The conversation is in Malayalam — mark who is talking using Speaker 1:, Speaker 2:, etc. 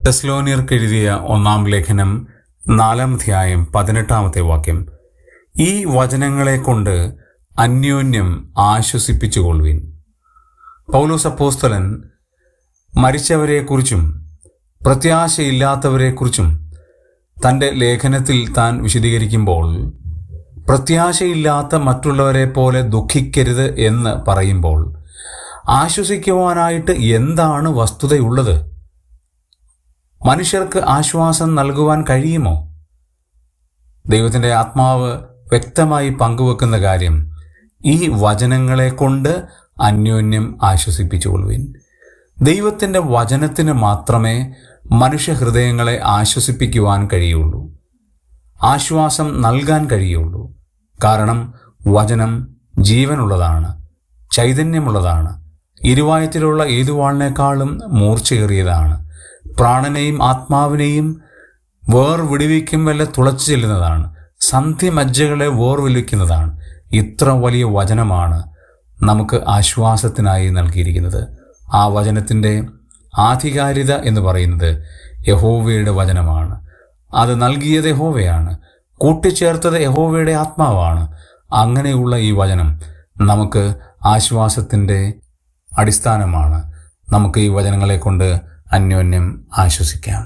Speaker 1: തെസ്സലോനിയർക്കെഴുതിയ 1-ാം ലേഖനം 4-ാം അധ്യായം 18-ാമത്തെ വാക്യം. ഈ വചനങ്ങളെ കൊണ്ട് അന്യോന്യം ആശ്വസിപ്പിച്ചുകൊള്ളുവിൻ. പൗലോസ് അപ്പോസ്തലൻ മരിച്ചവരെക്കുറിച്ചും പ്രത്യാശയില്ലാത്തവരെക്കുറിച്ചും തൻ്റെ ലേഖനത്തിൽ താൻ വിശദീകരിക്കുമ്പോൾ, പ്രത്യാശയില്ലാത്ത മറ്റുള്ളവരെ പോലെ ദുഃഖിക്കരുത് എന്ന് പറയുമ്പോൾ ആശ്വസിക്കുവാനായിട്ട് എന്താണ് വസ്തുതയുള്ളത്? മനുഷ്യർക്ക് ആശ്വാസം നൽകുവാൻ കഴിയുമോ? ദൈവത്തിൻ്റെ ആത്മാവ് വ്യക്തമായി പങ്കുവെക്കുന്ന കാര്യം, ഈ വചനങ്ങളെ കൊണ്ട് അന്യോന്യം ആശ്വസിപ്പിച്ചുകൊള്ളുവിൻ. ദൈവത്തിൻ്റെ വചനത്തിന് മാത്രമേ മനുഷ്യഹൃദയങ്ങളെ ആശ്വസിപ്പിക്കുവാൻ കഴിയുള്ളൂ, ആശ്വാസം നൽകാൻ കഴിയുള്ളൂ. കാരണം വചനം ജീവനുള്ളതാണ്, ചൈതന്യമുള്ളതാണ്, ഇരുവായത്തിലുള്ള ഏതു വാളിനേക്കാളും മൂർച്ചയേറിയതാണ്, പ്രാണനെയും ആത്മാവിനെയും വേർവിടുവിക്കും വല്ല തുളച്ചു ചെല്ലുന്നതാണ്, സന്ധിമജ്ജകളെ വേർവിളിക്കുന്നതാണ്. ഇത്ര വലിയ വചനമാണ് നമുക്ക് ആശ്വാസത്തിനായി നൽകിയിരിക്കുന്നത്. ആ വചനത്തിൻ്റെ ആധികാരികത എന്ന് പറയുന്നത് യഹോവയുടെ വചനമാണ്. അത് നൽകിയത് യഹോവയാണ്, കൂട്ടിച്ചേർത്തത് യഹോവയുടെ ആത്മാവാണ്. അങ്ങനെയുള്ള ഈ വചനം നമുക്ക് ആശ്വാസത്തിൻ്റെ അടിസ്ഥാനമാണ്. നമുക്ക് ഈ വചനങ്ങളെ കൊണ്ട് അന്യോന്യം ആശ്വസിക്കാം.